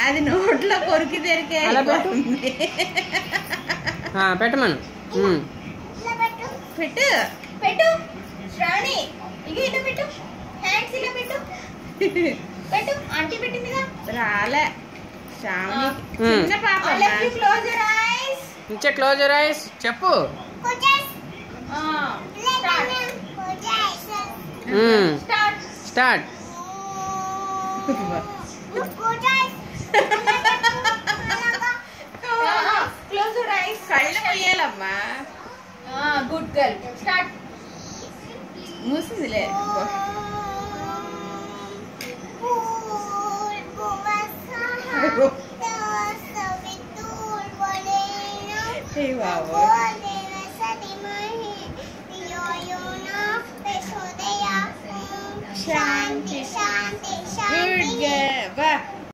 అది నోట్లో కొరికి తెరికే పెట్టమను. పెట్టు పెట్టు శ్రావణి, ఇక ఇలా పెట్టు, హ్యాండ్స్ ఇలా పెట్టు పెట్టు. ఆంటీ పెట్టిందిగా రాలే శ్రావణి, చిన్న పాప. Close your eyes. Close your eyes చెప్పు. స్టార్ట్. Close your eyes. కళ్ళు మూయాలమ్మా. Good girl. స్టార్ట్. మూసిందిలే. శాంతి శాంతి.